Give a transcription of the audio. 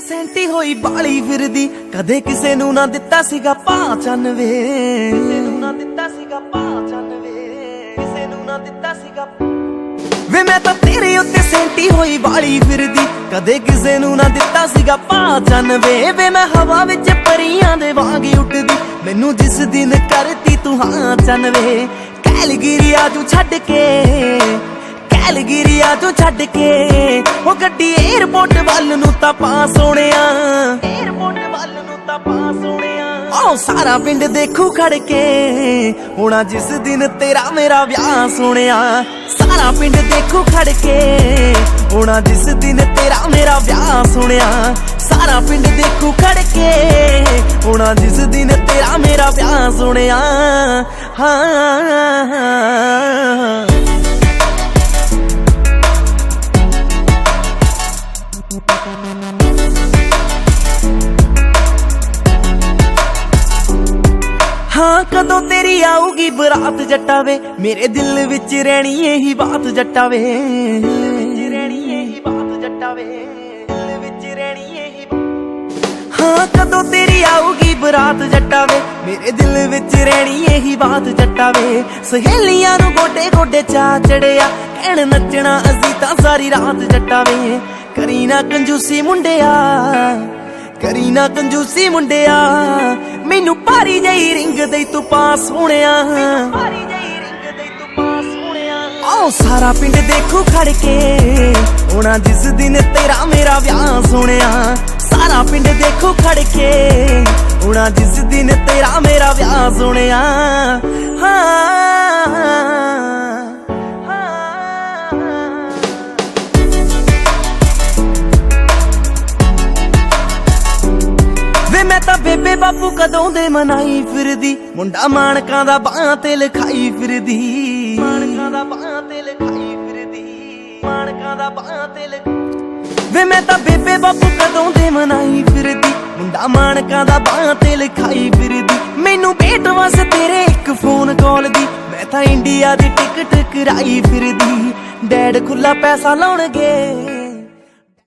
ਉੱਤੇ ਸੈਂਟੀ ਹੋਈ ਬਾਲੀ ਫਿਰਦੀ, ਕਦੇ ਕਿਸੇ ਨੂੰ ਨਾ ਦਿੱਤਾ ਸੀਗਾ ਭਾਅ 95, ਕਿਸੇ ਨੂੰ ਨਾ ਦਿੱਤਾ ਸੀਗਾ ਭਾਅ 95, ਕਿਸੇ ਨੂੰ ਨਾ ਦਿੱਤਾ ਸੀਗਾ। ਵੇ ਮੈਂ ਤਾਂ ਤੇਰੇ ਉੱਤੇ ਸੈਂਟੀ ਹੋਈ ਬਾਲੀ ਫਿਰਦੀ, ਕਦੇ ਕਿਸੇ ਨੂੰ ਨਾ ਦਿੱਤਾ ਸੀਗਾ ਭਾਅ 95। ਵੇ ਮੈਂ ਹਵਾ ਵਿੱਚ ਪਰੀਆਂ ਦੇ ਵਾਂਗ ਉੱਡਦੀ, ਮੈਨੂੰ ਜਿਸ ਦਿਨ ਕਰਤੀ ਤੂੰ ਹਾਂ 95। ਕੈਲਗਰੀਆ ਤੂੰ ਛੱਡ ਕੇ, ਕੈਲਗਰੀਆ ਤੂੰ ਛੱਡ ਕੇ, ਉਹ ਗੱਡੀ ਏਅਰਪੋਰਟ ਵੱਲ ਨੂੰ ਤਾਂ ਪਾ ਸੋਹਣਿਆ, ਏਅਰਪੋਰਟ ਵੱਲ ਨੂੰ ਤਾਂ ਪਾ ਸੋਹਣਿਆ। ਆਹ ਸਾਰਾ ਪਿੰਡ ਦੇਖੂ ਖੜ ਕੇ, ਹੋਣਾ ਜਿਸ ਦਿਨ ਤੇਰਾ ਮੇਰਾ ਵਿਆਹ ਸੋਹਣਿਆ। ਸਾਰਾ ਪਿੰਡ ਦੇਖੂ ਖੜ ਕੇ, ਹੋਣਾ ਜਿਸ ਦਿਨ ਤੇਰਾ ਮੇਰਾ ਵਿਆਹ ਸੋਹਣਿਆ। ਸਾਰਾ ਪਿੰਡ ਦੇਖੂ ਖੜ ਕੇ, ਹੋਣਾ ਜਿਸ ਦਿਨ ਤੇਰਾ ਮੇਰਾ ਵਿਆਹ ਸੋਹਣਿਆ। ਹਾਂ ਹਾਂ ਕਦੋਂ ਤੇਰੀ ਆਊਗੀ ਬਰਾਤ ਜੱਟਾ ਵੇ, ਮੇਰੇ ਦਿਲ ਵਿੱਚ ਰਹਿਣੀ ਇਹੀ ਬਾਤ ਜੱਟਾ ਵੇ, ਰਹਿਣੀ ਇਹੀ ਬਾਤ ਜੱਟਾ ਵੇ, ਦਿਲ ਵਿੱਚ ਰਹਿਣੀ ਇਹੀ। ਹਾਂ ਕਦੋਂ ਤੇਰੀ ਆਊਗੀ ਬਰਾਤ ਜੱਟਾ ਵੇ, ਮੇਰੇ ਦਿਲ ਵਿੱਚ ਰਹਿਣੀ ਇਹੀ ਬਾਤ ਜੱਟਾ ਵੇ। ਸਹੇਲੀਆਂ ਨੂੰ ਗੋਡੇ ਗੋਡੇ ਚਾ ਚੜਿਆ, ਕਹਿਣ ਨੱਚਣਾ ਅਸੀਂ ਤਾਂ ਸਾਰੀ ਰਾਤ ਜੱਟਾ ਵੇ। ਕਰੀ ਨਾ ਕੰਜੂਸੀ ਮੁੰਡਿਆ, ਕਰੀ ਨਾ ਕੰਜੂਸੀ ਮੁੰਡਿਆ, ਮੈਨੂੰ ਭਾਰੀ ਜਈ ਰਿੰਗ ਦੇ ਤੂੰ ਪਾ ਸੋਹਣਿਆ, ਭਾਰੀ ਜਈ ਰਿੰਗ ਦੇ ਤੂੰ ਪਾ ਸੋਹਣਿਆ। ਆਹ ਸਾਰਾ ਪਿੰਡ ਦੇਖੂ ਖੜ ਕੇ, ਹੋਣਾ ਜਿਸ ਦਿਨ ਤੇਰਾ ਮੇਰਾ ਵਿਆਹ ਸੋਹਣਿਆ। ਸਾਰਾ ਪਿੰਡ ਦੇਖੂ ਖੜ ਕੇ, ਹੋਣਾ ਜਿਸ ਦਿਨ ਤੇਰਾ ਮੇਰਾ ਵਿਆਹ ਸੋਹਣਿਆ। ਮੈਂ ਤਾਂ ਬੇਬੇ ਬਾਪੂ ਕਦੋਂ ਦੇ ਮਨਾਈ ਫਿਰਦੀ, ਮੁੰਡਾ ਮਾਣਕਾਂ ਦਾ ਬਾਹਾਂ ਤੇ ਲਿਖਾਈ ਫਿਰਦੀ, ਮਾਣਕਾਂ ਦਾ ਬਾਹਾਂ ਤੇ ਲਿਖਾਈ ਫਿਰਦੀ, ਮਾਣਕਾਂ ਦਾ ਬਾਹਾਂ ਤੇ ਵੇ ਮੈਂ ਤਾਂ ਬੇਬੇ ਬਾਪੂ ਕਦੋਂ ਦੇ ਮਨਾਈ ਫਿਰਦੀ, ਮੁੰਡਾ ਮਾਣਕਾਂ ਦਾ ਬਾਹਾਂ ਤੇ ਲਿਖਾਈ ਫਿਰਦੀ। ਮੈਨੂੰ ਭੇਟ ਵਸ ਤੇਰੇ ਇੱਕ ਫੋਨ ਕਾਲ ਦੀ, ਮੈਂ ਤਾਂ ਇੰਡੀਆ ਦੀ ਟਿਕਟ ਕਰਾਈ ਫਿਰਦੀ। ਡੈਡ ਖੁੱਲਾ ਪੈਸਾ ਲਾਉਣਗੇ,